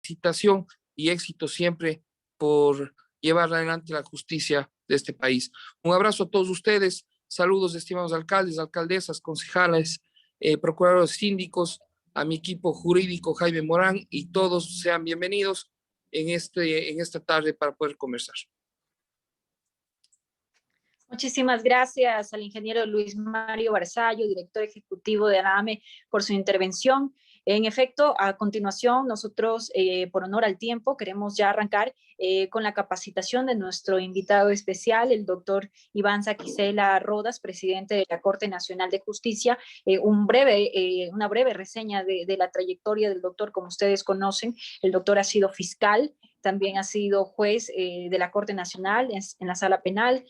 felicitación y éxito siempre por llevar adelante la justicia de este país. Un abrazo a todos ustedes, saludos estimados alcaldes, alcaldesas, concejales, procuradores síndicos, a mi equipo jurídico Jaime Morán, y todos sean bienvenidos en esta tarde para poder conversar. Muchísimas gracias al ingeniero Luis Mario Barzallo, director ejecutivo de la AME, por su intervención. En efecto, a continuación, nosotros, por honor al tiempo, queremos ya arrancar con la capacitación de nuestro invitado especial, el doctor Iván Saquicela Rodas, presidente de la Corte Nacional de Justicia. Una breve reseña de la trayectoria del doctor. Como ustedes conocen, el doctor ha sido fiscal, también ha sido juez de la Corte Nacional en la Sala Penal,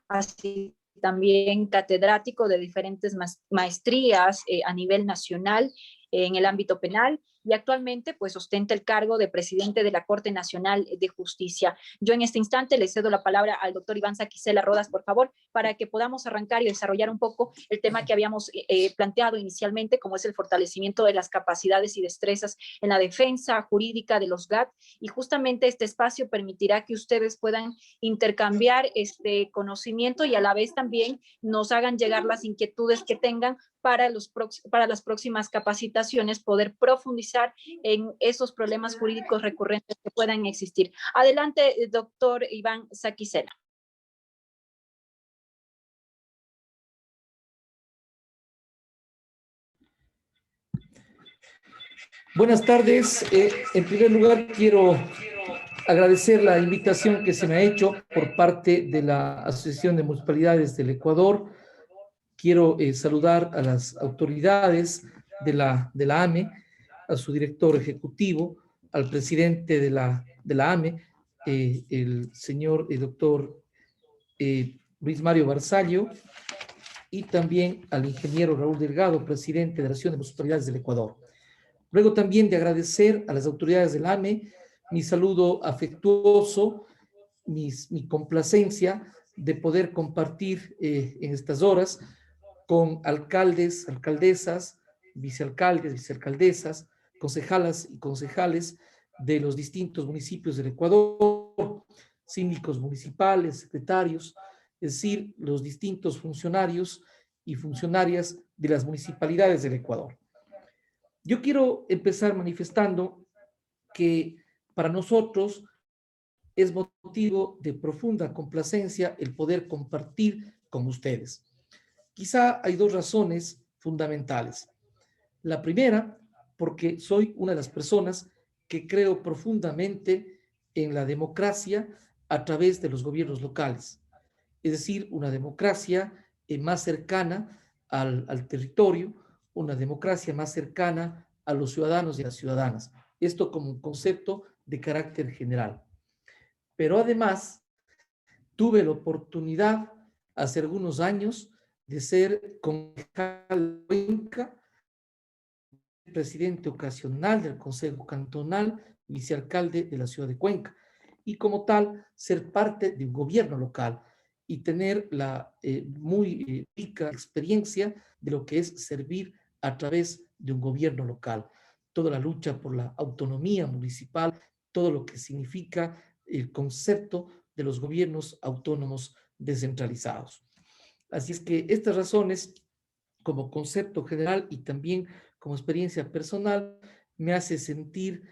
así también catedrático de diferentes maestrías a nivel nacional en el ámbito penal, y actualmente pues ostenta el cargo de presidente de la Corte Nacional de Justicia. Yo en este instante le cedo la palabra al doctor Iván Saquicela Rodas, por favor, para que podamos arrancar y desarrollar un poco el tema que habíamos planteado inicialmente, como es el fortalecimiento de las capacidades y destrezas en la defensa jurídica de los GAT, y justamente este espacio permitirá que ustedes puedan intercambiar este conocimiento y a la vez también nos hagan llegar las inquietudes que tengan para las próximas capacitaciones, poder profundizar en esos problemas jurídicos recurrentes que puedan existir. Adelante, doctor Iván Saquicela. Buenas tardes. En primer lugar, quiero agradecer la invitación que se me ha hecho por parte de la Asociación de Municipalidades del Ecuador. Quiero saludar a las autoridades de la AME, a su director ejecutivo, al presidente de la AME, el señor doctor Luis Mario Barzallo, y también al ingeniero Raúl Delgado, presidente de la Asociación de Municipalidades del Ecuador. Luego también de agradecer a las autoridades del AME, mi saludo afectuoso, mi complacencia de poder compartir en estas horas con alcaldes, alcaldesas, vicealcaldes, vicealcaldesas, concejalas y concejales de los distintos municipios del Ecuador, síndicos municipales, secretarios, es decir, los distintos funcionarios y funcionarias de las municipalidades del Ecuador. Yo quiero empezar manifestando que para nosotros es motivo de profunda complacencia el poder compartir con ustedes. Quizá hay dos razones fundamentales. La primera, porque soy una de las personas que creo profundamente en la democracia a través de los gobiernos locales. Es decir, una democracia más cercana al territorio, una democracia más cercana a los ciudadanos y a las ciudadanas. Esto como un concepto de carácter general. Pero además, tuve la oportunidad hace algunos años de ser concejal de Cuenca, presidente ocasional del Consejo Cantonal, vicealcalde de la ciudad de Cuenca, y como tal, ser parte de un gobierno local y tener la muy rica experiencia de lo que es servir a través de un gobierno local. Toda la lucha por la autonomía municipal, todo lo que significa el concepto de los gobiernos autónomos descentralizados. Así es que estas razones, como concepto general y también como experiencia personal, me hace sentir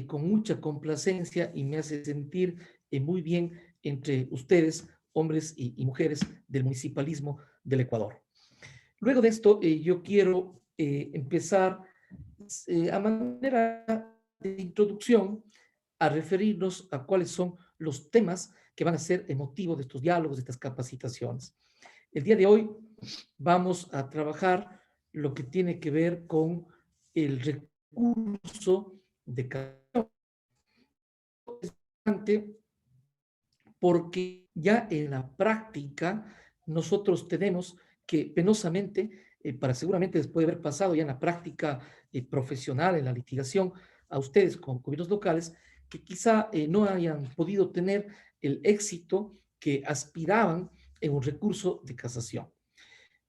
con mucha complacencia y me hace sentir muy bien entre ustedes, hombres y mujeres del municipalismo del Ecuador. Luego de esto, yo quiero empezar a manera de introducción a referirnos a cuáles son los temas que van a ser el motivo de estos diálogos, de estas capacitaciones. El día de hoy vamos a trabajar lo que tiene que ver con el recurso de casación, porque ya en la práctica nosotros tenemos que penosamente, para seguramente después de haber pasado ya en la práctica profesional, en la litigación, a ustedes como gobiernos locales, que quizá no hayan podido tener el éxito que aspiraban en un recurso de casación.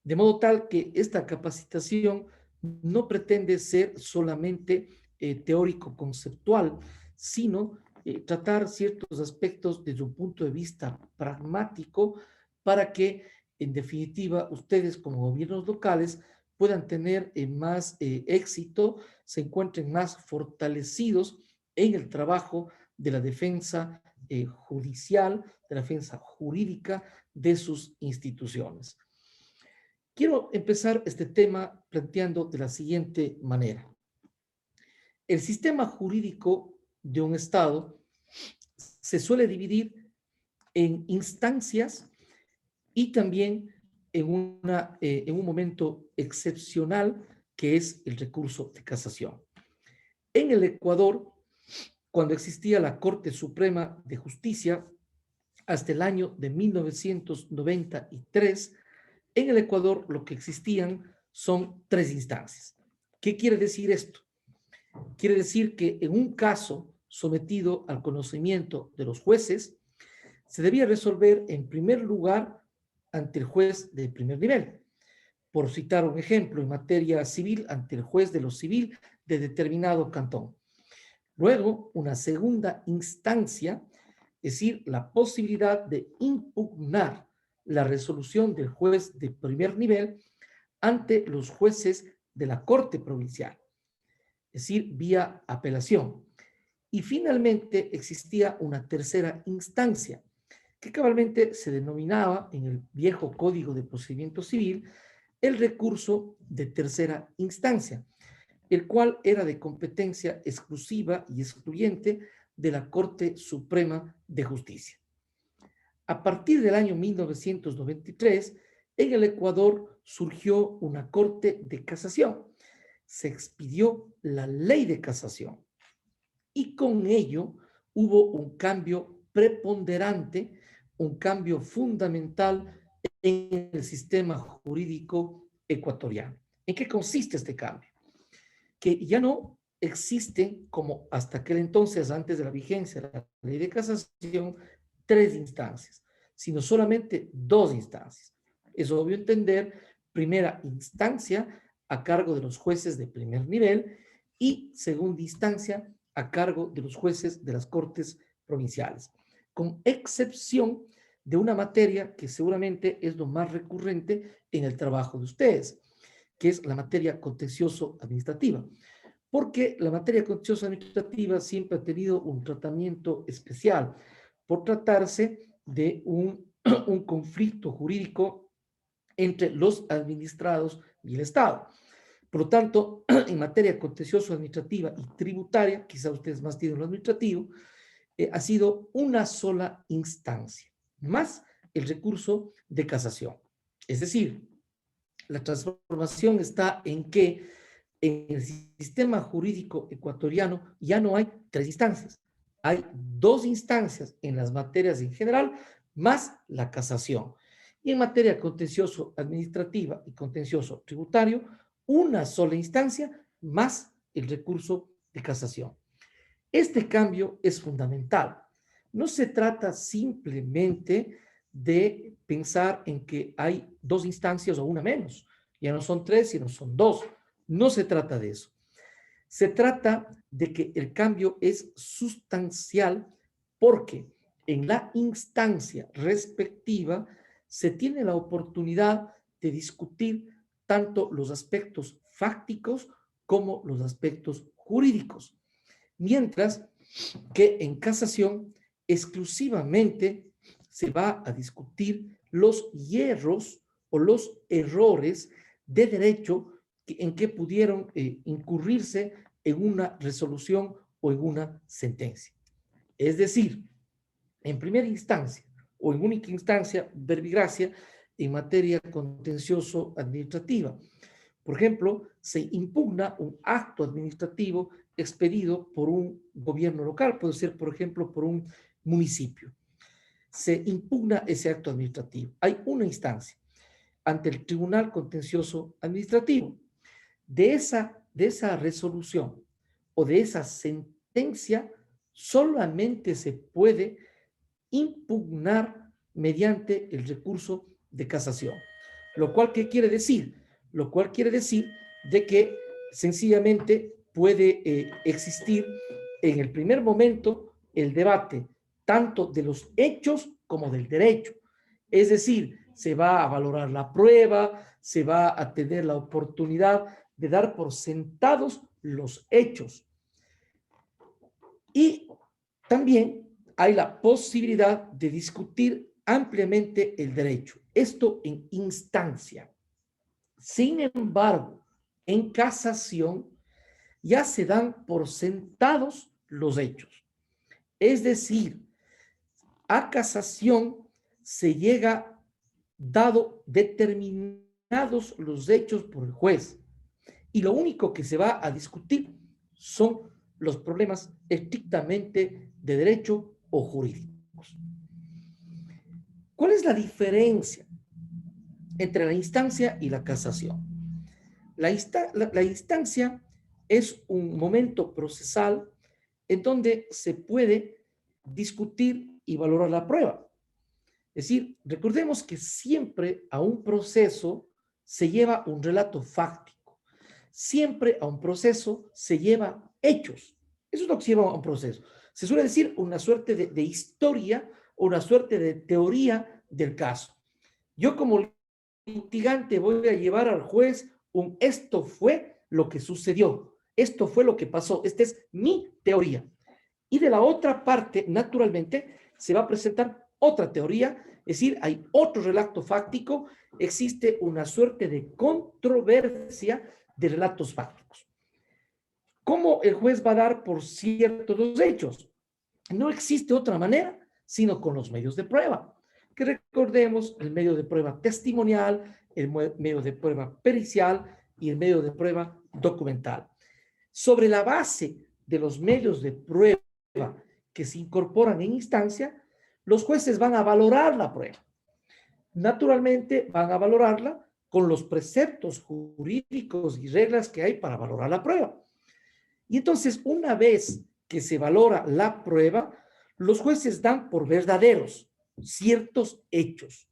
De modo tal que esta capacitación no pretende ser solamente teórico-conceptual, sino tratar ciertos aspectos desde un punto de vista pragmático para que, en definitiva, ustedes como gobiernos locales puedan tener más éxito, se encuentren más fortalecidos en el trabajo de la defensa judicial, de la defensa jurídica de sus instituciones. Quiero empezar este tema planteando de la siguiente manera. El sistema jurídico de un Estado se suele dividir en instancias y también en un momento excepcional que es el recurso de casación. En el Ecuador, cuando existía la Corte Suprema de Justicia, hasta el año de 1993, en el Ecuador lo que existían son 3 instancias. ¿Qué quiere decir esto? Quiere decir que en un caso sometido al conocimiento de los jueces, se debía resolver en primer lugar ante el juez de primer nivel. Por citar un ejemplo, en materia civil, ante el juez de lo civil de determinado cantón. Luego, una segunda instancia, es decir, la posibilidad de impugnar la resolución del juez de primer nivel ante los jueces de la Corte Provincial, es decir, vía apelación. Y finalmente existía una tercera instancia, que cabalmente se denominaba en el viejo Código de Procedimiento Civil el recurso de tercera instancia, el cual era de competencia exclusiva y excluyente de la Corte Suprema de Justicia. A partir del año 1993, en el Ecuador surgió una Corte de Casación. Se expidió la Ley de Casación y con ello hubo un cambio preponderante, un cambio fundamental en el sistema jurídico ecuatoriano. ¿En qué consiste este cambio? Que ya no existen, como hasta aquel entonces, antes de la vigencia de la Ley de Casación, 3 instancias, sino solamente 2 instancias. Es obvio entender, primera instancia a cargo de los jueces de primer nivel y segunda instancia a cargo de los jueces de las Cortes Provinciales, con excepción de una materia que seguramente es lo más recurrente en el trabajo de ustedes, que es la materia contencioso-administrativa, porque la materia contencioso-administrativa siempre ha tenido un tratamiento especial por tratarse de un conflicto jurídico entre los administrados y el Estado. Por lo tanto, en materia contencioso-administrativa y tributaria, quizá ustedes más tienen lo administrativo, ha sido una sola instancia, más el recurso de casación. Es decir, la transformación está en que en el sistema jurídico ecuatoriano ya no hay 3 instancias, hay 2 instancias en las materias en general, más la casación. Y en materia contencioso administrativa y contencioso tributario, una sola instancia más el recurso de casación. Este cambio es fundamental. No se trata simplemente de pensar en que hay 2 instancias o una menos. Ya no son 3, sino son 2. No se trata de eso. Se trata de que el cambio es sustancial porque en la instancia respectiva se tiene la oportunidad de discutir tanto los aspectos fácticos como los aspectos jurídicos. Mientras que en casación exclusivamente se va a discutir los hierros o los errores de derecho en que pudieron incurrirse en una resolución o en una sentencia. Es decir, en primera instancia o en única instancia, verbigracia, en materia contencioso-administrativa. Por ejemplo, se impugna un acto administrativo expedido por un gobierno local, puede ser, por ejemplo, por un municipio. Se impugna ese acto administrativo. Hay una instancia ante el Tribunal Contencioso Administrativo. De esa resolución o de esa sentencia solamente se puede impugnar mediante el recurso de casación. Lo cual, ¿qué quiere decir? Lo cual quiere decir de que sencillamente puede existir en el primer momento el debate tanto de los hechos como del derecho. Es decir, se va a valorar la prueba, se va a tener la oportunidad de dar por sentados los hechos. Y también hay la posibilidad de discutir ampliamente el derecho. Esto en instancia. Sin embargo, en casación ya se dan por sentados los hechos. Es decir, a casación se llega dado determinados los hechos por el juez y lo único que se va a discutir son los problemas estrictamente de derecho o jurídicos. ¿Cuál es la diferencia entre la instancia y la casación? La instancia es un momento procesal en donde se puede discutir y valorar la prueba. Es decir, recordemos que siempre a un proceso se lleva un relato fáctico. Siempre a un proceso se lleva hechos. Eso es lo que se lleva a un proceso. Se suele decir una suerte de historia o una suerte de teoría del caso. Yo como litigante voy a llevar al juez esto fue lo que sucedió, esto fue lo que pasó, esta es mi teoría. Y de la otra parte, naturalmente, se va a presentar otra teoría, es decir, hay otro relato fáctico, existe una suerte de controversia de relatos fácticos. ¿Cómo el juez va a dar por ciertos los hechos? No existe otra manera, sino con los medios de prueba. Que recordemos el medio de prueba testimonial, el medio de prueba pericial y el medio de prueba documental. Sobre la base de los medios de prueba que se incorporan en instancia, los jueces van a valorar la prueba. Naturalmente van a valorarla con los preceptos jurídicos y reglas que hay para valorar la prueba. Y entonces, una vez que se valora la prueba, los jueces dan por verdaderos ciertos hechos.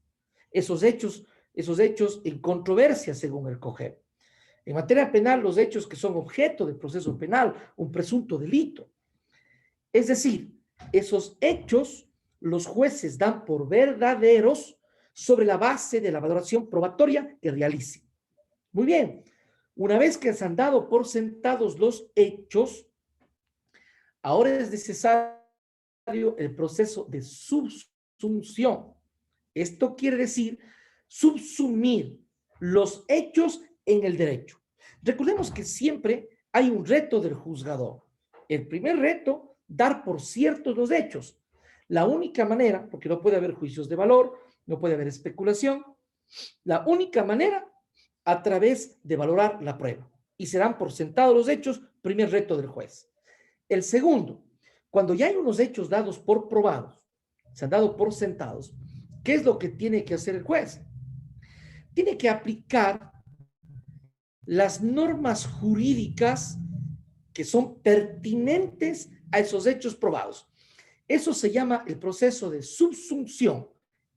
Esos hechos en controversia según el COGEP. En materia penal, los hechos que son objeto del proceso penal, un presunto delito. Es decir, esos hechos los jueces dan por verdaderos sobre la base de la valoración probatoria que realicen. Muy bien, una vez que se han dado por sentados los hechos, ahora es necesario el proceso de subsunción. Esto quiere decir subsumir los hechos en el derecho. Recordemos que siempre hay un reto del juzgador. El primer reto, dar por ciertos los hechos. La única manera, porque no puede haber juicios de valor, no puede haber especulación, la única manera a través de valorar la prueba. Y se dan por sentados los hechos, primer reto del juez. El segundo, cuando ya hay unos hechos dados por probados, se han dado por sentados, ¿qué es lo que tiene que hacer el juez? Tiene que aplicar las normas jurídicas que son pertinentes a esos hechos probados. Eso se llama el proceso de subsunción.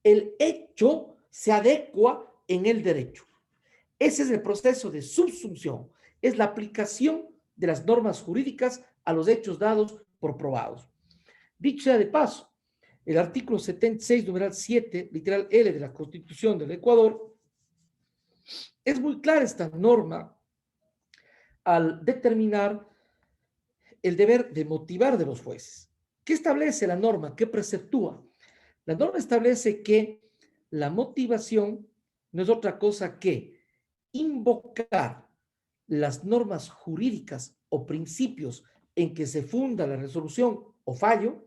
El hecho se adecua en el derecho. Ese es el proceso de subsunción. Es la aplicación de las normas jurídicas a los hechos dados por probados. Dicho sea de paso, el artículo 76, numeral 7, literal L de la Constitución del Ecuador, es muy clara esta norma al determinar el deber de motivar de los jueces. ¿Qué establece la norma? ¿Qué preceptúa? La norma establece que la motivación no es otra cosa que invocar las normas jurídicas o principios en que se funda la resolución o fallo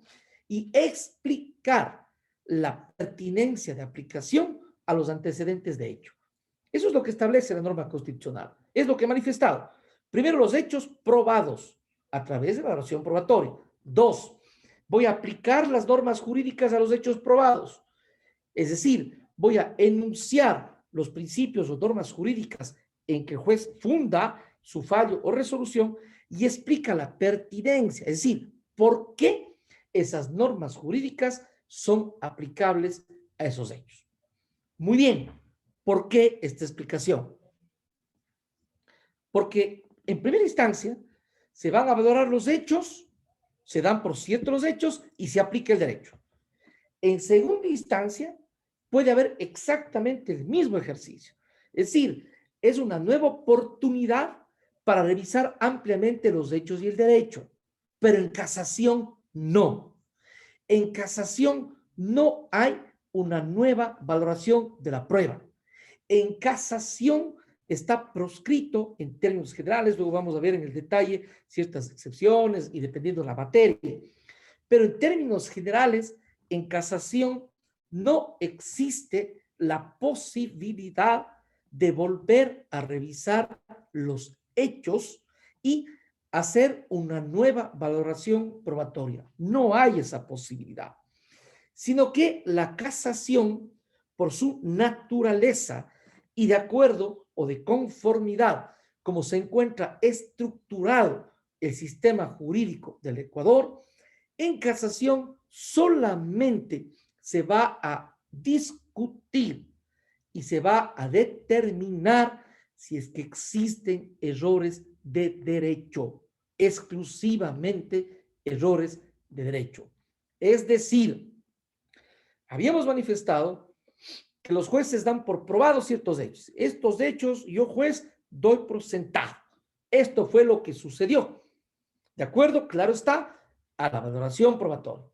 y explicar la pertinencia de aplicación a los antecedentes de hecho. Eso es lo que establece la norma constitucional. Es lo que he manifestado. Primero, los hechos probados a través de la valoración probatoria. Dos, voy a aplicar las normas jurídicas a los hechos probados. Es decir, voy a enunciar los principios o normas jurídicas en que el juez funda su fallo o resolución y explica la pertinencia, es decir, por qué esas normas jurídicas son aplicables a esos hechos. Muy bien, ¿por qué esta explicación? Porque en primera instancia se van a valorar los hechos Se dan por ciertos los hechos y se aplica el derecho. En segunda instancia, puede haber exactamente el mismo ejercicio. Es decir, es una nueva oportunidad para revisar ampliamente los hechos y el derecho, pero en casación no. En casación no hay una nueva valoración de la prueba. En casación está proscrito en términos generales, luego vamos a ver en el detalle ciertas excepciones y dependiendo de la materia, pero en términos generales, en casación no existe la posibilidad de volver a revisar los hechos y hacer una nueva valoración probatoria. No hay esa posibilidad, sino que la casación, por su naturaleza y de acuerdo o de conformidad, como se encuentra estructurado el sistema jurídico del Ecuador, en casación solamente se va a discutir y se va a determinar si es que existen errores de derecho, exclusivamente errores de derecho. Es decir, habíamos manifestado que los jueces dan por probados ciertos hechos. Estos hechos yo, juez, doy por sentado. Esto fue lo que sucedió. ¿De acuerdo? Claro está, a la valoración probatoria.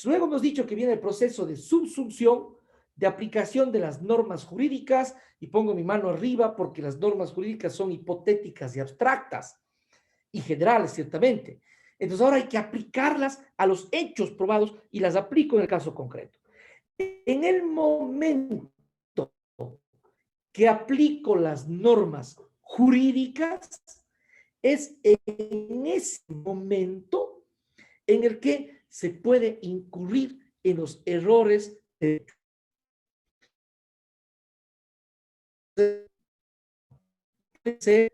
Luego hemos dicho que viene el proceso de subsunción, de aplicación de las normas jurídicas, y pongo mi mano arriba porque las normas jurídicas son hipotéticas y abstractas y generales, ciertamente. Entonces ahora hay que aplicarlas a los hechos probados y las aplico en el caso concreto. En el momento que aplico las normas jurídicas, es en ese momento en el que se puede incurrir en los errores de ser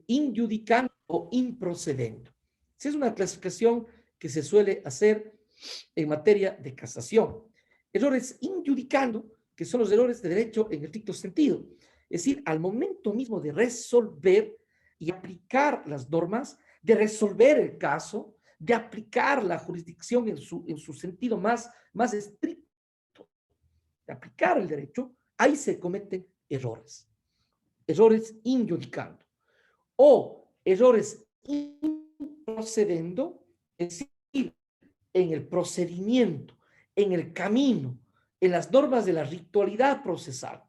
injudicando o improcedendo. Esa es una clasificación que se suele hacer en materia de casación. Errores injudicando, que son los errores de derecho en estricto sentido. Es decir, al momento mismo de resolver y aplicar las normas, de resolver el caso, de aplicar la jurisdicción en su sentido más estricto, de aplicar el derecho, ahí se cometen errores. Errores injudicando. O errores improcedendo, es decir, en el procedimiento, en el camino, en las normas de la ritualidad procesal.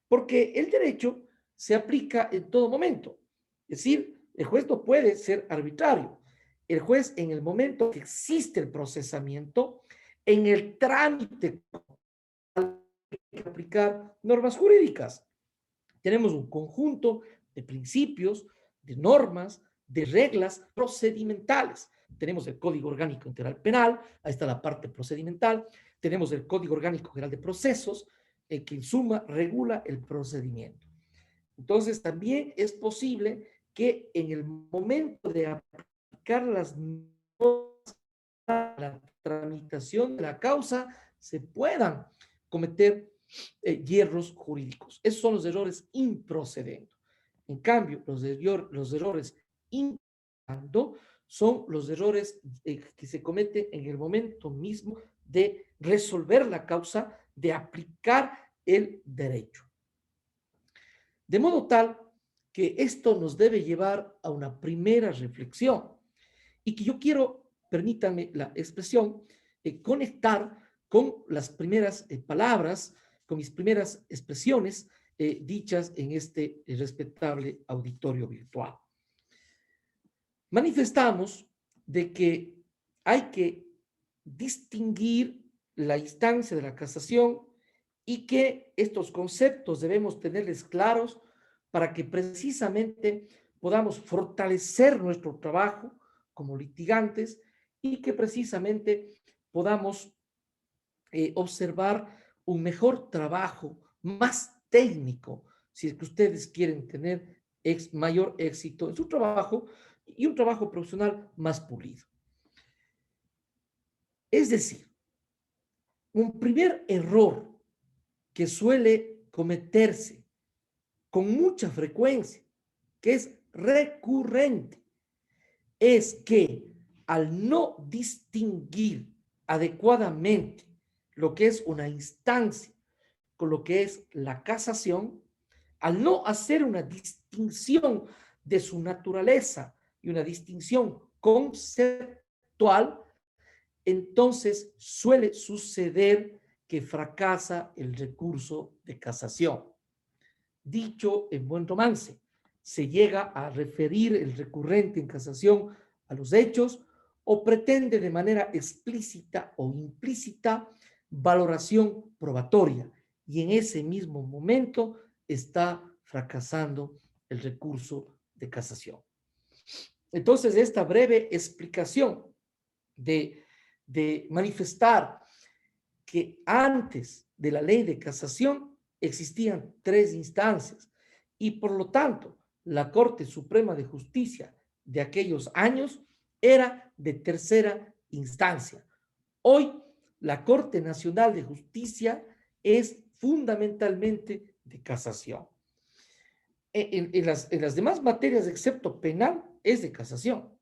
Porque el derecho se aplica en todo momento. Es decir, el juez no puede ser arbitrario. El juez, en el momento que existe el procesamiento, en el trámite, hay que aplicar normas jurídicas. Tenemos un conjunto de principios, de normas, de reglas procedimentales. Tenemos el Código Orgánico Integral Penal, ahí está la parte procedimental. Tenemos el Código Orgánico General de Procesos, que en suma regula el procedimiento. Entonces, también es posible que en el momento de aplicar las normas a la tramitación de la causa se puedan cometer hierros jurídicos. Esos son los errores improcedendo. En cambio, los errores improcedendo son los errores que se cometen en el momento mismo de resolver la causa, de aplicar el derecho. De modo tal que esto nos debe llevar a una primera reflexión y que yo quiero, permítanme la expresión, conectar con las primeras palabras, con mis primeras expresiones dichas en este respetable auditorio virtual. Manifestamos de que hay que distinguir la instancia de la casación y que estos conceptos debemos tenerles claros para que precisamente podamos fortalecer nuestro trabajo como litigantes y que precisamente podamos observar un mejor trabajo, más técnico, si es que ustedes quieren tener mayor éxito en su trabajo y un trabajo profesional más pulido. Es decir, un primer error que suele cometerse con mucha frecuencia, que es recurrente, es que al no distinguir adecuadamente lo que es una instancia con lo que es la casación, al no hacer una distinción de su naturaleza y una distinción conceptual, entonces suele suceder que fracasa el recurso de casación. Dicho en buen romance, se llega a referir el recurrente en casación a los hechos o pretende de manera explícita o implícita valoración probatoria, y en ese mismo momento está fracasando el recurso de casación. Entonces, esta breve explicación de manifestar que antes de la ley de casación existían 3 instancias y por lo tanto la Corte Suprema de Justicia de aquellos años era de tercera instancia. Hoy la Corte Nacional de Justicia es fundamentalmente de casación. En las demás materias, excepto penal, es de casación.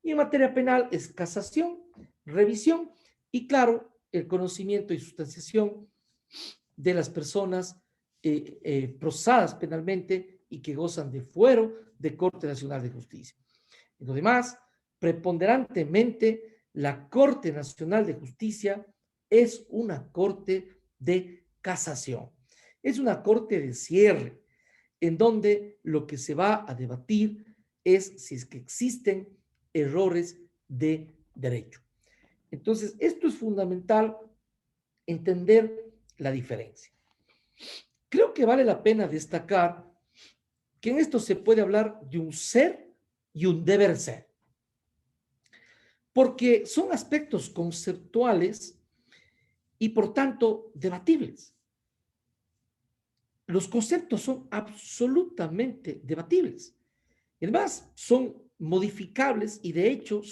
Y en materia penal es casación, revisión y, claro, el conocimiento y sustanciación de las personas procesadas penalmente y que gozan de fuero de Corte Nacional de Justicia. En lo demás, preponderantemente, la Corte Nacional de Justicia es una corte de casación. Es una corte de cierre, en donde lo que se va a debatir es si es que existen errores de derecho. Entonces, esto es fundamental entender la diferencia. Creo que vale la pena destacar que en esto se puede hablar de un ser y un deber ser, porque son aspectos conceptuales y por tanto debatibles. Los conceptos son absolutamente debatibles. Además, son modificables y de hecho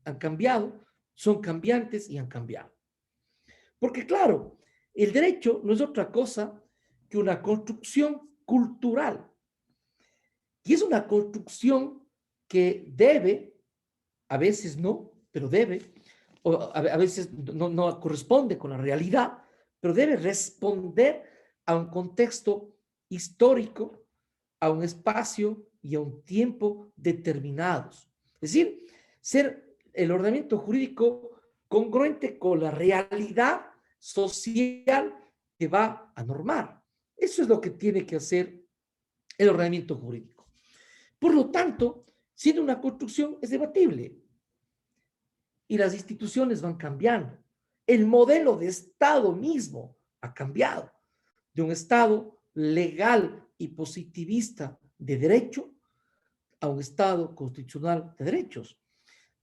han cambiado, son cambiantes y han cambiado. Porque claro, el derecho no es otra cosa que una construcción cultural. Y es una construcción que debe, a veces no, pero debe, o a veces no corresponde con la realidad, pero debe responder a un contexto histórico, a un espacio y a un tiempo determinados. Es decir, ser el ordenamiento jurídico congruente con la realidad social que va a normar. Eso es lo que tiene que hacer el ordenamiento jurídico. Por lo tanto, siendo una construcción, es debatible. Y las instituciones van cambiando. El modelo de Estado mismo ha cambiado. De un Estado legal y positivista de derecho a un Estado constitucional de derechos.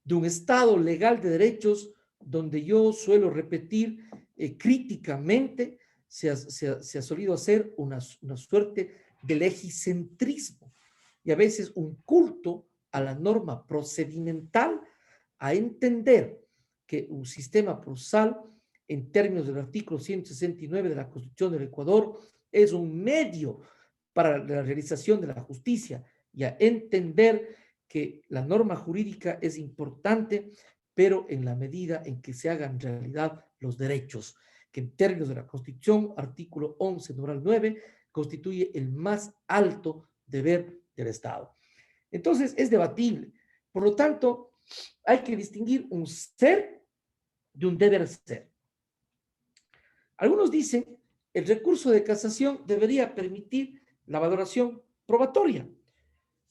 De un Estado legal de derechos donde yo suelo repetir críticamente se ha solido hacer una suerte de legicentrismo y a veces un culto a la norma procedimental, a entender que un sistema procesal, en términos del artículo 169 de la Constitución del Ecuador, es un medio para la realización de la justicia y a entender que la norma jurídica es importante, pero en la medida en que se hagan realidad los derechos, que en términos de la Constitución, artículo 11, numeral 9, constituye el más alto deber del Estado. Entonces, es debatible. Por lo tanto, hay que distinguir un ser de un deber ser. Algunos dicen, el recurso de casación debería permitir la valoración probatoria.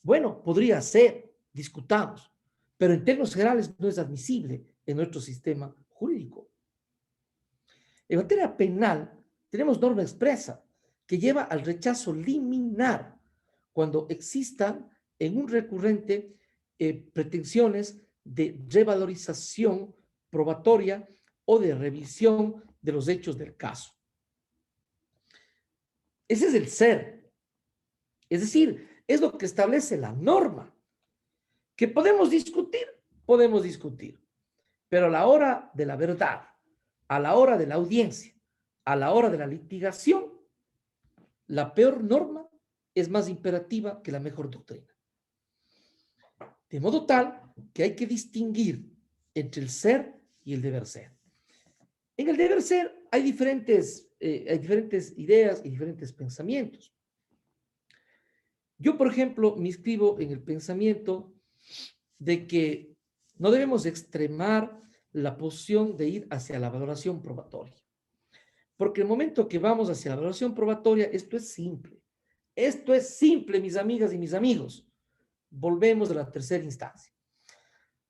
Bueno, podría ser, discutamos, pero en términos generales no es admisible en nuestro sistema jurídico. En materia penal, tenemos norma expresa que lleva al rechazo liminar cuando existan en un recurrente pretensiones de revalorización probatoria o de revisión de los hechos del caso. Ese es el ser. Es decir, es lo que establece la norma. Que podemos discutir, pero a la hora de la verdad, a la hora de la audiencia, a la hora de la litigación, la peor norma es más imperativa que la mejor doctrina. De modo tal que hay que distinguir entre el ser y el deber ser. En el deber ser hay diferentes ideas y diferentes pensamientos. Yo, por ejemplo, me inscribo en el pensamiento de que no debemos extremar la posición de ir hacia la valoración probatoria. Porque el momento que vamos hacia la valoración probatoria, esto es simple. Esto es simple, mis amigas y mis amigos. Volvemos a la tercera instancia.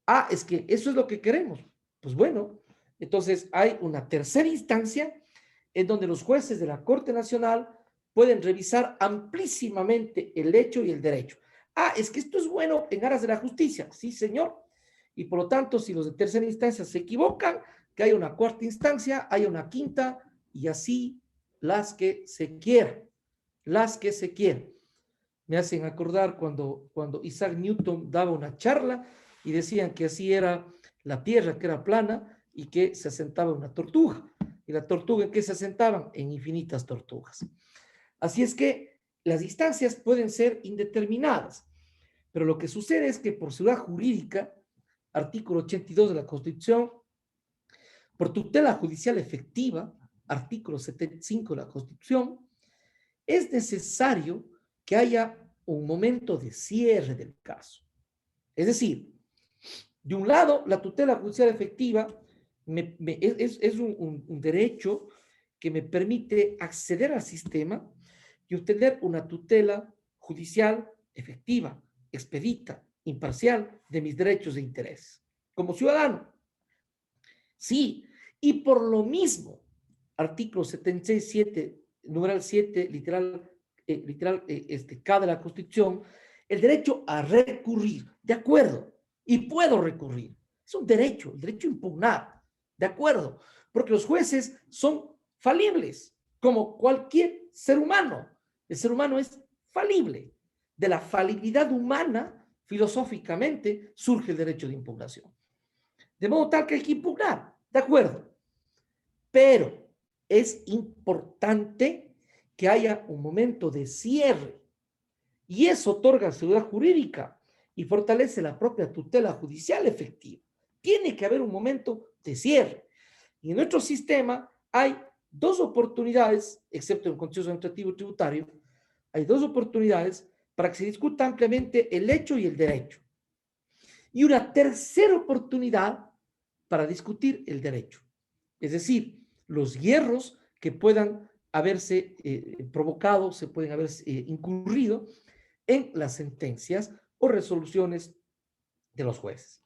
Ah, es que eso es lo que queremos. Pues bueno, entonces hay una tercera instancia en donde los jueces de la Corte Nacional pueden revisar amplísimamente el hecho y el derecho. Ah, es que esto es bueno en aras de la justicia. Sí, señor. Y por lo tanto, si los de tercera instancia se equivocan, que haya una cuarta instancia, haya una quinta, y así las que se quieran. Las que se quieran. Me hacen acordar cuando Isaac Newton daba una charla y decían que así era la Tierra, que era plana y que se asentaba una tortuga. ¿Y la tortuga en qué se asentaban? En infinitas tortugas. Así es que las distancias pueden ser indeterminadas, pero lo que sucede es que por seguridad jurídica, artículo 82 de la Constitución, por tutela judicial efectiva, artículo 75 de la Constitución, es necesario que haya un momento de cierre del caso. Es decir, de un lado, la tutela judicial efectiva es un derecho que me permite acceder al sistema y obtener una tutela judicial efectiva, expedita, imparcial de mis derechos e intereses como ciudadano. Sí, y por lo mismo, artículo 76.7, numeral 7, literal, K de la Constitución, el derecho a recurrir, de acuerdo, y puedo recurrir. Es un derecho, el derecho a impugnar, de acuerdo, porque los jueces son falibles, como cualquier ser humano. El ser humano es falible. De la falibilidad humana, filosóficamente, surge el derecho de impugnación. De modo tal que hay que impugnar, de acuerdo. Pero es importante que haya un momento de cierre y eso otorga seguridad jurídica y fortalece la propia tutela judicial efectiva. Tiene que haber un momento de cierre. Y en nuestro sistema hay dos oportunidades, excepto en el contencioso administrativo tributario, hay dos oportunidades para que se discuta ampliamente el hecho y el derecho. Y una tercera oportunidad para discutir el derecho. Es decir, los hierros que puedan haberse provocado, se pueden haber incurrido en las sentencias o resoluciones de los jueces.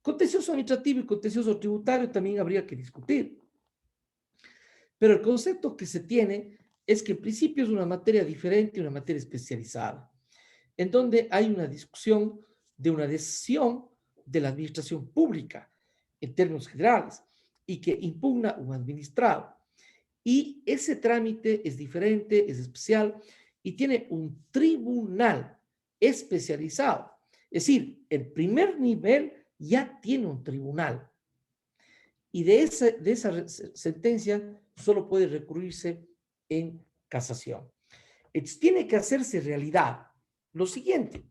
Contencioso administrativo y contencioso tributario también habría que discutir. Pero el concepto que se tiene es que en principio es una materia diferente, una materia especializada, en donde hay una discusión de una decisión de la administración pública en términos generales y que impugna un administrado. Y ese trámite es diferente, es especial y tiene un tribunal especializado. Es decir, el primer nivel ya tiene un tribunal y de esa sentencia solo puede recurrirse en casación. Entonces, tiene que hacerse realidad lo siguiente.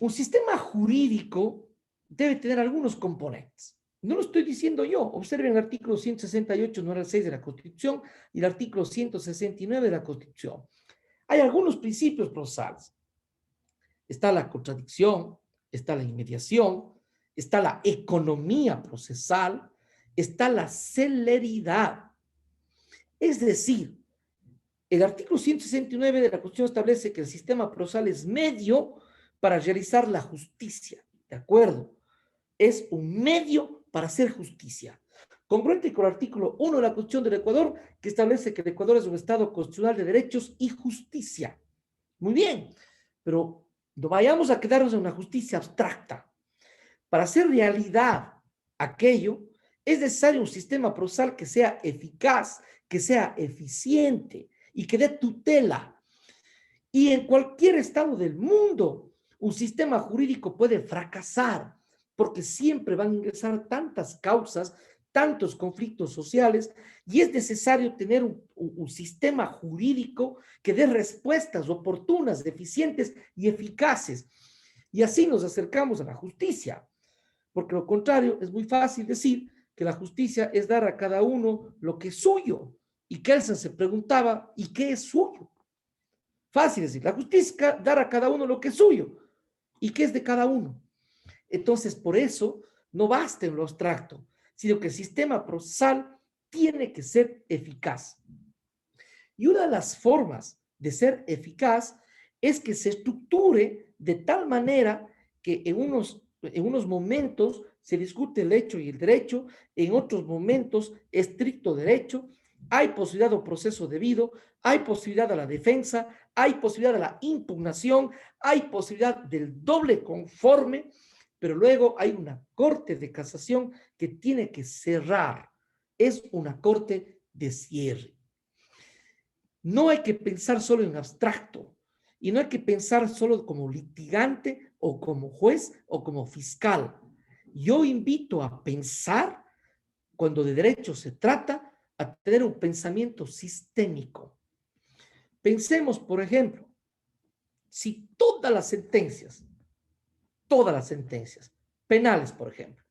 Un sistema jurídico debe tener algunos componentes. No lo estoy diciendo yo. Observen el artículo 168, numeral 6 de la Constitución y el artículo 169 de la Constitución. Hay algunos principios procesales. Está la contradicción, está la inmediación, está la economía procesal, está la celeridad. Es decir, el artículo 169 de la Constitución establece que el sistema procesal es medio para realizar la justicia. ¿De acuerdo? Es un medio para hacer justicia. Congruente con el artículo 1 de la Constitución del Ecuador, que establece que el Ecuador es un Estado constitucional de derechos y justicia. Muy bien, pero no vayamos a quedarnos en una justicia abstracta. Para hacer realidad aquello, es necesario un sistema procesal que sea eficaz, que sea eficiente y que dé tutela. Y en cualquier estado del mundo, un sistema jurídico puede fracasar porque siempre van a ingresar tantas causas, tantos conflictos sociales, y es necesario tener un sistema jurídico que dé respuestas oportunas, eficientes y eficaces. Y así nos acercamos a la justicia, porque lo contrario es muy fácil decir que la justicia es dar a cada uno lo que es suyo. Y Kelsen se preguntaba, ¿y qué es suyo? Fácil decir, la justicia es dar a cada uno lo que es suyo. ¿Y qué es de cada uno? Entonces, por eso, no basta en lo abstracto, sino que el sistema procesal tiene que ser eficaz. Y una de las formas de ser eficaz es que se estructure de tal manera que en unos momentos se discute el hecho y el derecho, en otros momentos estricto derecho, hay posibilidad de un proceso debido, hay posibilidad de la defensa, hay posibilidad de la impugnación, hay posibilidad del doble conforme, pero luego hay una corte de casación que tiene que cerrar. Es una corte de cierre. No hay que pensar solo en abstracto y no hay que pensar solo como litigante o como juez o como fiscal. Yo invito a pensar, cuando de derecho se trata, a tener un pensamiento sistémico. Pensemos, por ejemplo, si todas las sentencias penales, por ejemplo,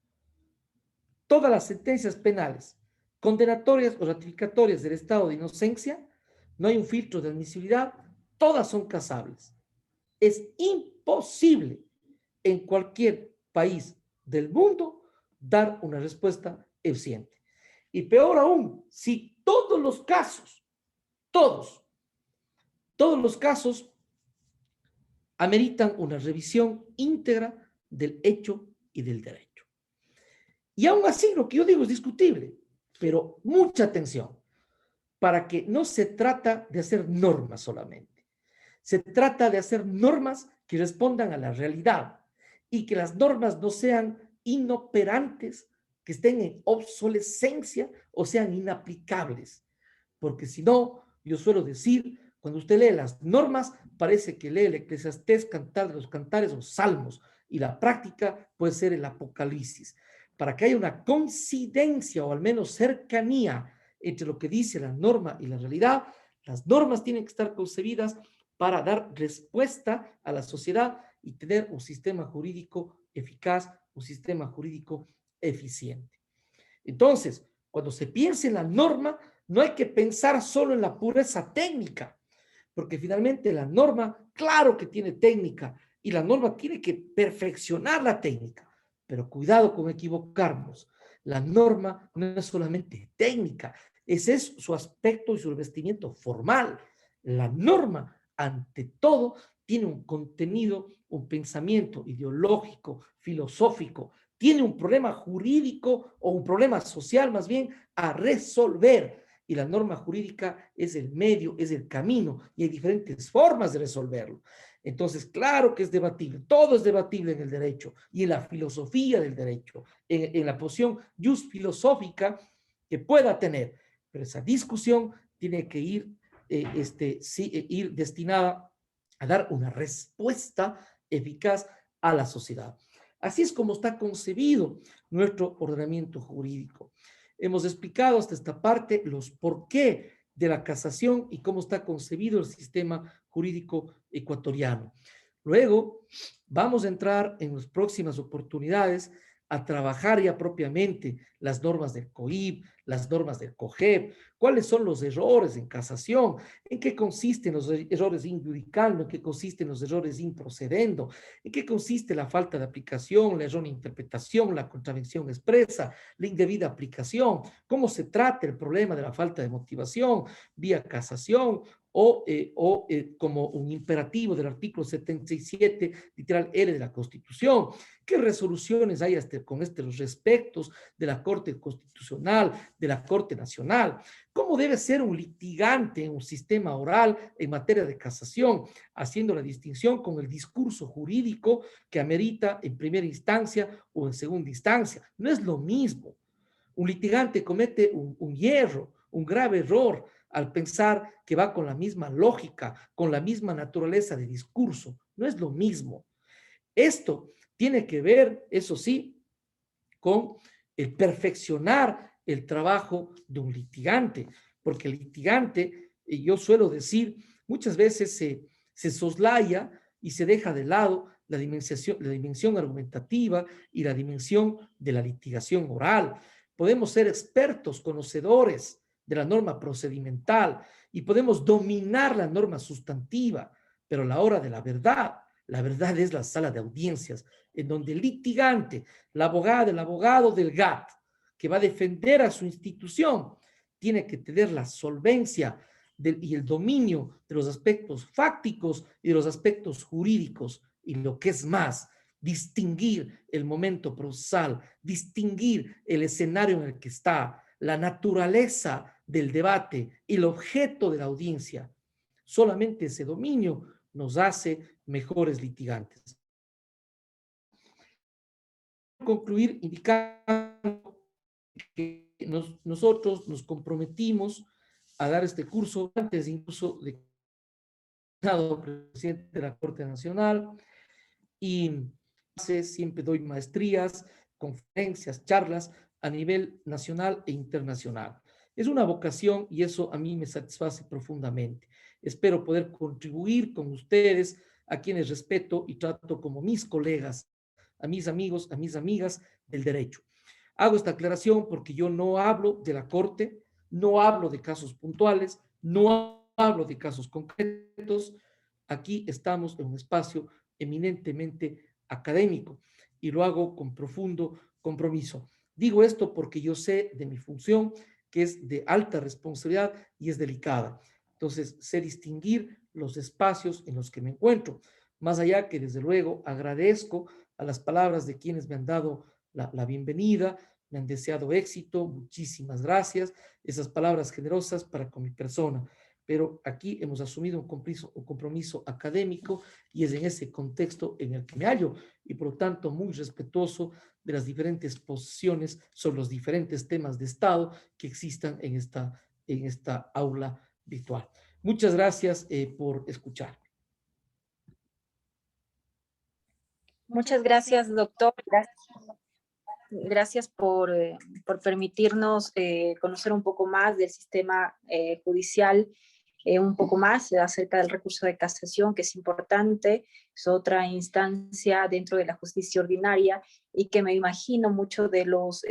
todas las sentencias penales, condenatorias o ratificatorias del estado de inocencia, no hay un filtro de admisibilidad, todas son casables. Es imposible en cualquier país del mundo dar una respuesta eficiente. Y peor aún, si todos los casos ameritan una revisión íntegra del hecho y del derecho. Y aún así, lo que yo digo es discutible, pero mucha atención, para que no se trata de hacer normas solamente. Se trata de hacer normas que respondan a la realidad y que las normas no sean inoperantes, que estén en obsolescencia o sean inaplicables. Porque si no, yo suelo decir, cuando usted lee las normas, parece que lee el Eclesiastés, Cantar de los Cantares o Salmos, y la práctica puede ser el Apocalipsis. Para que haya una coincidencia o al menos cercanía entre lo que dice la norma y la realidad, las normas tienen que estar concebidas para dar respuesta a la sociedad y tener un sistema jurídico eficaz, un sistema jurídico eficiente. Entonces, cuando se piensa en la norma, no hay que pensar solo en la pureza técnica, porque finalmente la norma, claro que tiene técnica, y la norma tiene que perfeccionar la técnica, pero cuidado con equivocarnos. La norma no es solamente técnica, ese es su aspecto y su revestimiento formal. La norma, ante todo, tiene un contenido, un pensamiento ideológico, filosófico, tiene un problema jurídico o un problema social más bien a resolver. Y la norma jurídica es el medio, es el camino, y hay diferentes formas de resolverlo. Entonces, claro que es debatible, todo es debatible en el derecho y en la filosofía del derecho, en la posición just filosófica que pueda tener, pero esa discusión tiene que ir, ir destinada a dar una respuesta eficaz a la sociedad. Así es como está concebido nuestro ordenamiento jurídico. Hemos explicado hasta esta parte los por qué de la casación y cómo está concebido el sistema jurídico ecuatoriano. Luego vamos a entrar en las próximas oportunidades a trabajar ya propiamente las normas del COIP, las normas del COGEP, cuáles son los errores en casación, en qué consisten los errores in judicando, en qué consisten los errores in procedendo, en qué consiste la falta de aplicación, la errónea interpretación, la contravención expresa, la indebida aplicación, cómo se trata el problema de la falta de motivación vía casación o como un imperativo del artículo 77, literal L de la Constitución. ¿Qué resoluciones hay con estos respectos de la Corte Constitucional, de la Corte Nacional? ¿Cómo debe ser un litigante en un sistema oral en materia de casación, haciendo la distinción con el discurso jurídico que amerita en primera instancia o en segunda instancia? No es lo mismo. Un litigante comete un hierro, un grave error al pensar que va con la misma lógica, con la misma naturaleza de discurso. No es lo mismo. Esto tiene que ver, eso sí, con el perfeccionar el trabajo de un litigante, porque el litigante, yo suelo decir, muchas veces se soslaya y se deja de lado la dimensión argumentativa y la dimensión de la litigación oral. Podemos ser expertos, conocedores de la norma procedimental y podemos dominar la norma sustantiva, pero a la hora de la verdad es la sala de audiencias, en donde el litigante, la abogada, el abogado del GAT, que va a defender a su institución, tiene que tener la solvencia y el dominio de los aspectos fácticos y de los aspectos jurídicos, y lo que es más, distinguir el momento procesal, distinguir el escenario en el que está, la naturaleza del debate y el objeto de la audiencia. Solamente ese dominio nos hace mejores litigantes. Concluir indicando que nosotros nos comprometimos a dar este curso antes incluso de presidente de la Corte Nacional, y siempre doy maestrías, conferencias, charlas a nivel nacional e internacional. Es una vocación y eso a mí me satisface profundamente. Espero poder contribuir con ustedes, a quienes respeto y trato como mis colegas, a mis amigos, a mis amigas del derecho. Hago esta aclaración porque yo no hablo de la Corte, no hablo de casos puntuales, no hablo de casos concretos. Aquí estamos en un espacio eminentemente académico y lo hago con profundo compromiso. Digo esto porque yo sé de mi función, que es de alta responsabilidad y es delicada. Entonces, sé distinguir los espacios en los que me encuentro. Más allá que, desde luego, agradezco a las palabras de quienes me han dado la bienvenida, me han deseado éxito, muchísimas gracias, esas palabras generosas para con mi persona. Pero aquí hemos asumido un compromiso académico y es en ese contexto en el que me hallo y por lo tanto muy respetuoso de las diferentes posiciones sobre los diferentes temas de Estado que existan en esta aula virtual. Muchas gracias por escuchar. Muchas gracias, doctor. Gracias por permitirnos conocer un poco más del sistema judicial, un poco más acerca del recurso de casación, que es importante, es otra instancia dentro de la justicia ordinaria y que me imagino muchos de los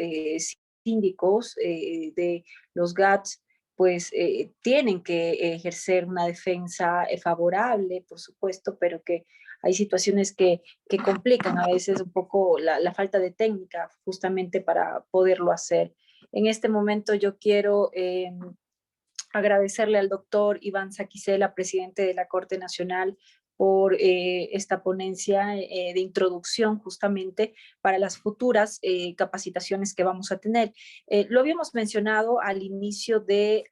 síndicos de los GATS pues tienen que ejercer una defensa favorable, por supuesto, pero que hay situaciones que complican a veces un poco la falta de técnica justamente para poderlo hacer. En este momento yo quiero agradecerle al doctor Iván Saquicela, presidente de la Corte Nacional, por esta ponencia de introducción justamente para las futuras capacitaciones que vamos a tener. Lo habíamos mencionado al inicio de...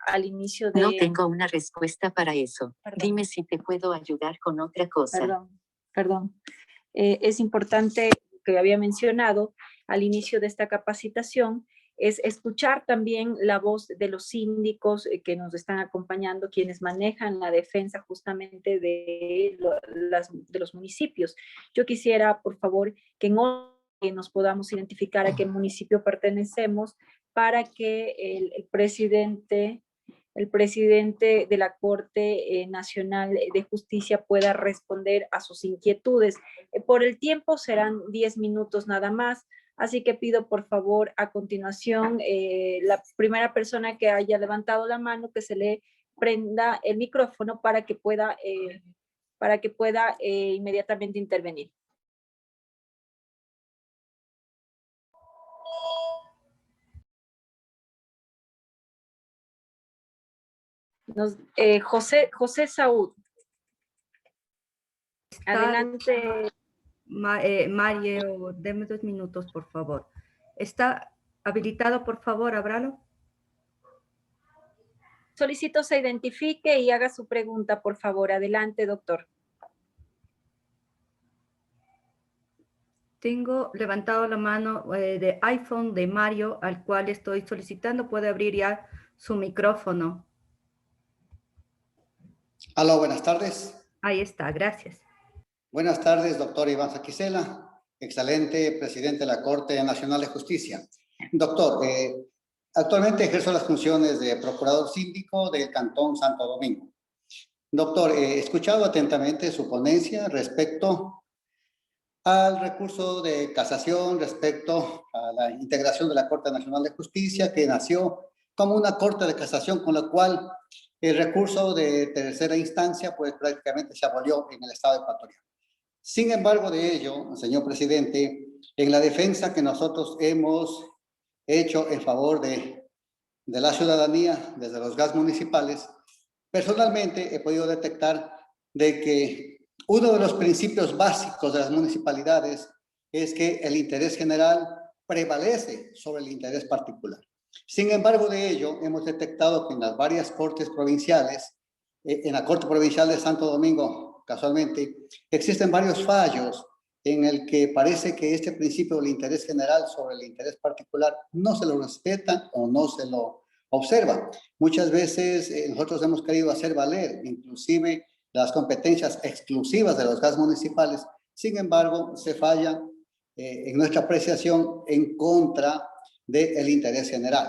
No tengo una respuesta para eso. Perdón. Dime si te puedo ayudar con otra cosa. Perdón. Es importante, que había mencionado al inicio de esta capacitación, es escuchar también la voz de los síndicos que nos están acompañando, quienes manejan la defensa justamente de los municipios. Yo quisiera, por favor, que nos podamos identificar a qué municipio pertenecemos para que el presidente de la Corte Nacional de Justicia pueda responder a sus inquietudes. Por el tiempo serán 10 minutos nada más, así que pido por favor a continuación la primera persona que haya levantado la mano que se le prenda el micrófono para que pueda inmediatamente intervenir. José Saúd. Adelante. Mario, deme 2 minutos, por favor. ¿Está habilitado, por favor? Ábralo. Solicito se identifique y haga su pregunta, por favor. Adelante, doctor. Tengo levantado la mano de iPhone de Mario, al cual estoy solicitando. Puede abrir ya su micrófono. Aló, buenas tardes. Ahí está, gracias. Buenas tardes, doctor Iván Saquicela, excelente presidente de la Corte Nacional de Justicia. Doctor, actualmente ejerzo las funciones de procurador síndico del Cantón Santo Domingo. Doctor, he escuchado atentamente su ponencia respecto al recurso de casación respecto a la integración de la Corte Nacional de Justicia, que nació como una Corte de Casación con la cual el recurso de tercera instancia pues prácticamente se abolió en el Estado ecuatoriano. Sin embargo de ello, señor presidente, en la defensa que nosotros hemos hecho en favor de la ciudadanía desde los GAS municipales, personalmente he podido detectar de que uno de los principios básicos de las municipalidades es que el interés general prevalece sobre el interés particular. Sin embargo de ello, hemos detectado que en las varias cortes provinciales, en la Corte Provincial de Santo Domingo, casualmente, existen varios fallos en el que parece que este principio del interés general sobre el interés particular no se lo respeta o no se lo observa. Muchas veces nosotros hemos querido hacer valer inclusive las competencias exclusivas de los GAS municipales, sin embargo se falla en nuestra apreciación en contra del interés general.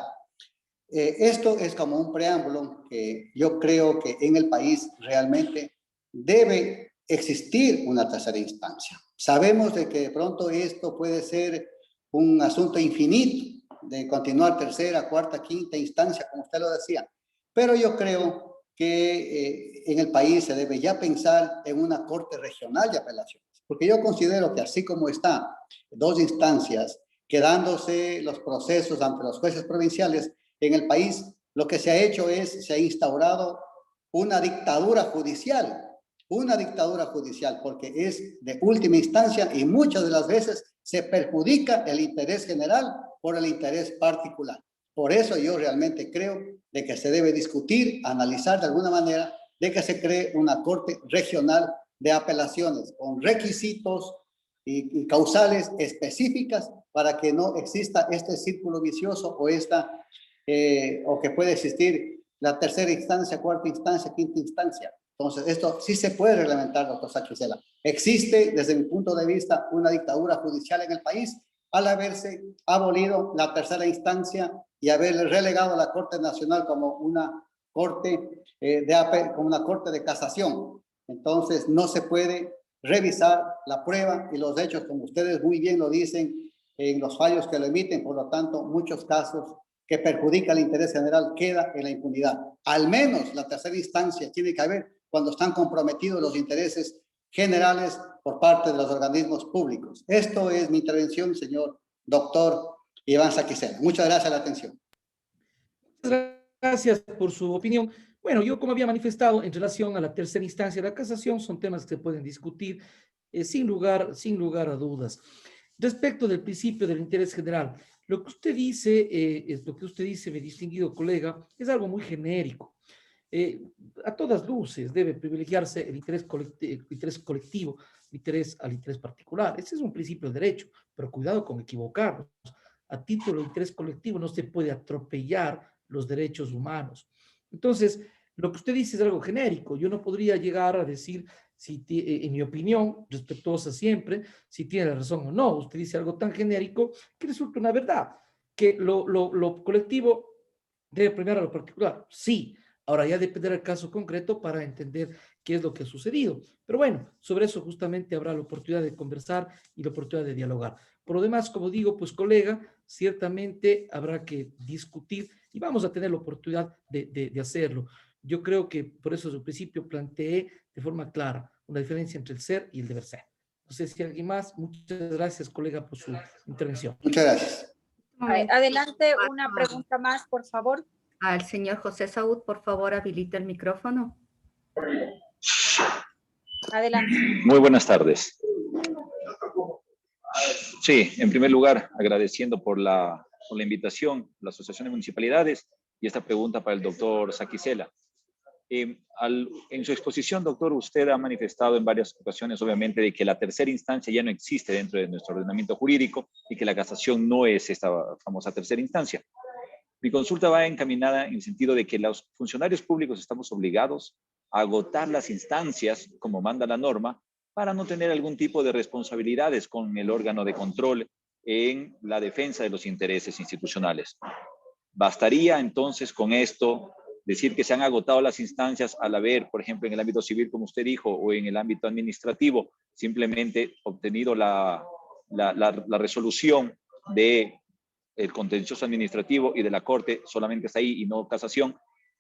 Esto es como un preámbulo que yo creo que en el país realmente debe existir una tercera instancia. Sabemos de que de pronto esto puede ser un asunto infinito, de continuar tercera, cuarta, quinta instancia, como usted lo decía, pero yo creo que en el país se debe ya pensar en una corte regional de apelaciones, porque yo considero que así como está dos instancias, quedándose los procesos ante los jueces provinciales en el país, lo que se ha hecho es, se ha instaurado una dictadura judicial, porque es de última instancia y muchas de las veces se perjudica el interés general por el interés particular. Por eso yo realmente creo de que se debe discutir, analizar de alguna manera, de que se cree una corte regional de apelaciones con requisitos y causales específicas para que no exista este círculo vicioso o o que puede existir la tercera instancia, cuarta instancia, quinta instancia. Entonces, esto sí se puede reglamentar, doctor Saquicela. Existe, desde mi punto de vista, una dictadura judicial en el país al haberse abolido la tercera instancia y haberle relegado a la Corte Nacional como una corte de casación. Entonces, no se puede revisar la prueba y los hechos, como ustedes muy bien lo dicen, en los fallos que lo emiten. Por lo tanto, muchos casos que perjudica el interés general queda en la impunidad. Al menos la tercera instancia tiene que haber cuando están comprometidos los intereses generales por parte de los organismos públicos. Esto es mi intervención, señor doctor Iván Saquicela. Muchas gracias por la atención. Muchas gracias por su opinión. Bueno, yo como había manifestado en relación a la tercera instancia de la casación, son temas que se pueden discutir sin lugar a dudas. Respecto del principio del interés general, lo que usted dice, mi distinguido colega, es algo muy genérico. A todas luces debe privilegiarse el interés colectivo, al interés particular. Ese es un principio de derecho, pero cuidado con equivocarnos. A título de interés colectivo no se puede atropellar los derechos humanos. Entonces, lo que usted dice es algo genérico. Yo no podría llegar a decir, en mi opinión, respetuosa siempre, si tiene la razón o no. Usted dice algo tan genérico que resulta una verdad, que lo colectivo debe premiar a lo particular. Sí. Ahora ya dependerá del caso concreto para entender qué es lo que ha sucedido. Pero bueno, sobre eso justamente habrá la oportunidad de conversar y la oportunidad de dialogar. Por lo demás, como digo, pues colega, ciertamente habrá que discutir y vamos a tener la oportunidad de hacerlo. Yo creo que por eso desde el principio planteé de forma clara una diferencia entre el ser y el deber ser. No sé si alguien más. Muchas gracias, colega, por su intervención. Muchas gracias. Adelante, una pregunta más, por favor. Al señor José Saúd, por favor, habilita el micrófono. Adelante. Muy buenas tardes. Sí, en primer lugar, agradeciendo por la invitación, la Asociación de Municipalidades, y esta pregunta para el doctor Saquicela. En su exposición, doctor, usted ha manifestado en varias ocasiones, obviamente, de que la tercera instancia ya no existe dentro de nuestro ordenamiento jurídico y que la casación no es esta famosa tercera instancia. Mi consulta va encaminada en el sentido de que los funcionarios públicos estamos obligados a agotar las instancias, como manda la norma, para no tener algún tipo de responsabilidades con el órgano de control en la defensa de los intereses institucionales. ¿Bastaría entonces con esto decir que se han agotado las instancias al haber, por ejemplo, en el ámbito civil, como usted dijo, o en el ámbito administrativo, simplemente obtenido la resolución del contencioso administrativo y de la Corte, solamente está ahí y no casación.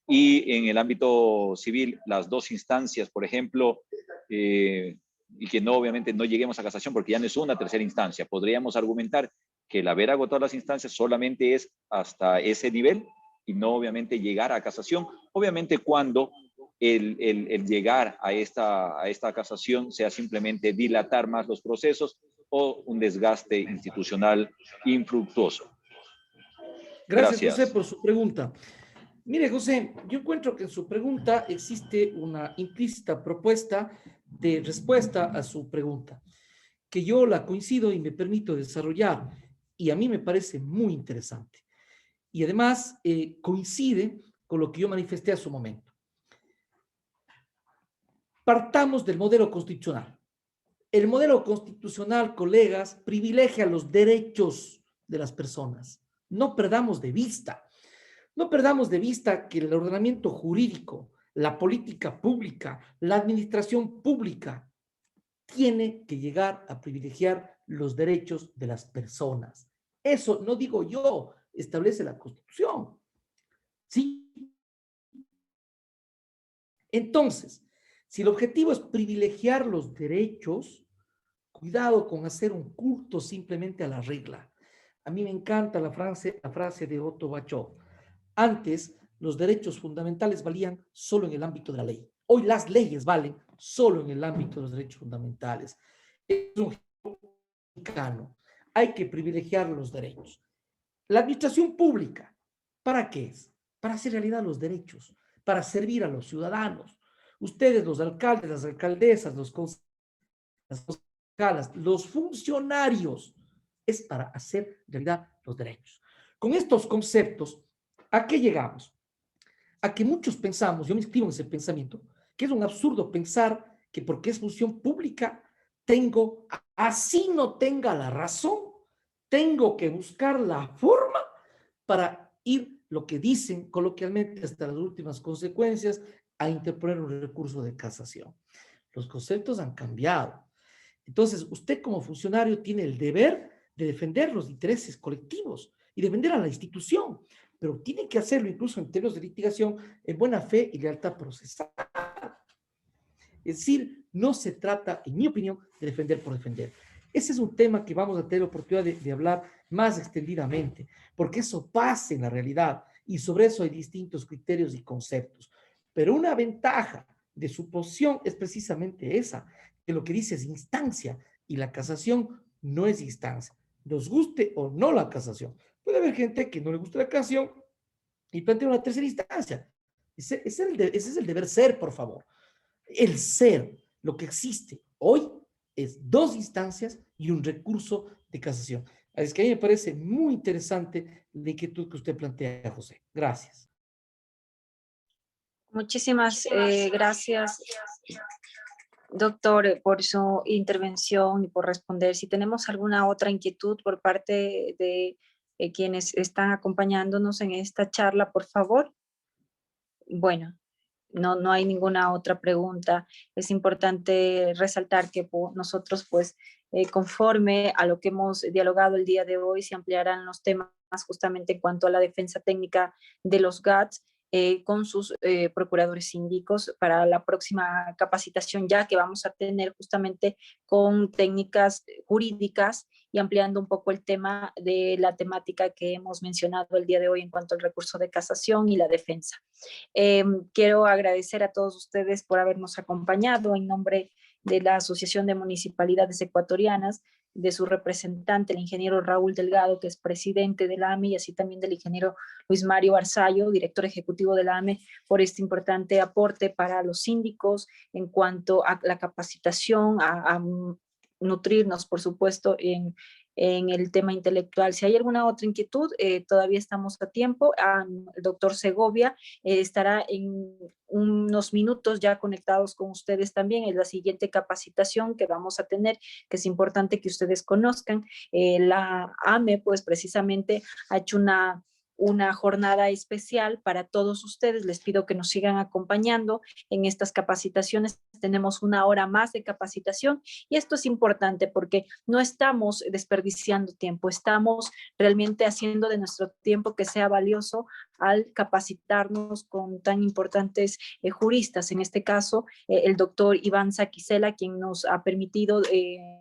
Y en el ámbito civil, las dos instancias, por ejemplo, y que no, obviamente no lleguemos a casación porque ya no es una tercera instancia. Podríamos argumentar que el haber agotado las instancias solamente es hasta ese nivel y no obviamente llegar a casación. Obviamente cuando el llegar a esta casación sea simplemente dilatar más los procesos o un desgaste institucional infructuoso. Gracias, José, por su pregunta. Mire, José, yo encuentro que en su pregunta existe una implícita propuesta de respuesta a su pregunta, que yo la coincido y me permito desarrollar, y a mí me parece muy interesante. Y además coincide con lo que yo manifesté a su momento. Partamos del modelo constitucional. El modelo constitucional, colegas, privilegia los derechos de las personas. No perdamos de vista. No perdamos de vista que el ordenamiento jurídico, la política pública, la administración pública tiene que llegar a privilegiar los derechos de las personas. Eso no digo yo, establece la Constitución. ¿Sí? Entonces, si el objetivo es privilegiar los derechos, cuidado con hacer un culto simplemente a la regla. A mí me encanta la frase de Otto Bachov. Antes, los derechos fundamentales valían solo en el ámbito de la ley. Hoy las leyes valen solo en el ámbito de los derechos fundamentales. Es un mexicano. Hay que privilegiar los derechos. La administración pública, ¿para qué es? Para hacer realidad los derechos, para servir a los ciudadanos. Ustedes, los alcaldes, las alcaldesas, los concejales, los funcionarios, es para hacer realidad los derechos. Con estos conceptos, ¿a qué llegamos? A que muchos pensamos, yo me inscribo en ese pensamiento, que es un absurdo pensar que porque es función pública, así no tenga la razón, tengo que buscar la forma para ir, lo que dicen coloquialmente hasta las últimas consecuencias, a interponer un recurso de casación. Los conceptos han cambiado. Entonces, usted como funcionario tiene el deber de defender los intereses colectivos y defender a la institución, pero tiene que hacerlo incluso en términos de litigación en buena fe y lealtad procesal. Es decir, no se trata, en mi opinión, de defender por defender. Ese es un tema que vamos a tener la oportunidad de hablar más extendidamente, porque eso pasa en la realidad y sobre eso hay distintos criterios y conceptos. Pero una ventaja de su posición es precisamente esa, que lo que dice es instancia y la casación no es instancia. Nos guste o no la casación. Puede haber gente que no le guste la casación y plantea una tercera instancia. Ese es el deber ser, por favor. El ser, lo que existe hoy, es dos instancias y un recurso de casación. Así es que a mí me parece muy interesante la inquietud que usted plantea, José. Gracias. Muchísimas gracias, doctor, por su intervención y por responder. Si tenemos alguna otra inquietud por parte de quienes están acompañándonos en esta charla, por favor. Bueno, no hay ninguna otra pregunta. Es importante resaltar que nosotros, pues, conforme a lo que hemos dialogado el día de hoy, se ampliarán los temas justamente en cuanto a la defensa técnica de los GATS con sus procuradores síndicos para la próxima capacitación, ya que vamos a tener justamente con técnicas jurídicas y ampliando un poco el tema de la temática que hemos mencionado el día de hoy en cuanto al recurso de casación y la defensa. Quiero agradecer a todos ustedes por habernos acompañado en nombre de la Asociación de Municipalidades Ecuatorianas, de su representante, el ingeniero Raúl Delgado, que es presidente de la AME, y así también del ingeniero Luis Mario Barzallo, director ejecutivo de la AME, por este importante aporte para los síndicos en cuanto a la capacitación, a nutrirnos, por supuesto, en el tema intelectual. Si hay alguna otra inquietud, todavía estamos a tiempo. El doctor Segovia estará en unos minutos ya conectados con ustedes también en la siguiente capacitación que vamos a tener, que es importante que ustedes conozcan. La AME, pues precisamente ha hecho una jornada especial para todos ustedes. Les pido que nos sigan acompañando en estas capacitaciones. Tenemos 1 hora más de capacitación y esto es importante porque no estamos desperdiciando tiempo, estamos realmente haciendo de nuestro tiempo que sea valioso al capacitarnos con tan importantes juristas. En este caso, el doctor Iván Saquicela, quien nos ha permitido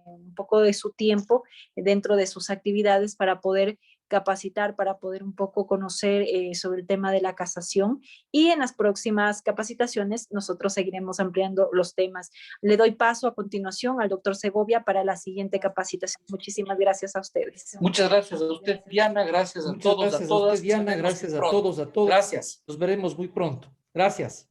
un poco de su tiempo dentro de sus actividades para poder capacitar, para poder un poco conocer sobre el tema de la casación, y en las próximas capacitaciones nosotros seguiremos ampliando los temas. Le doy paso a continuación al doctor Segovia para la siguiente capacitación. Muchísimas gracias a ustedes. Muchas gracias a usted, Diana, gracias a todos, a todas. Diana, gracias a todos, a todas. Gracias. Nos veremos muy pronto. Gracias.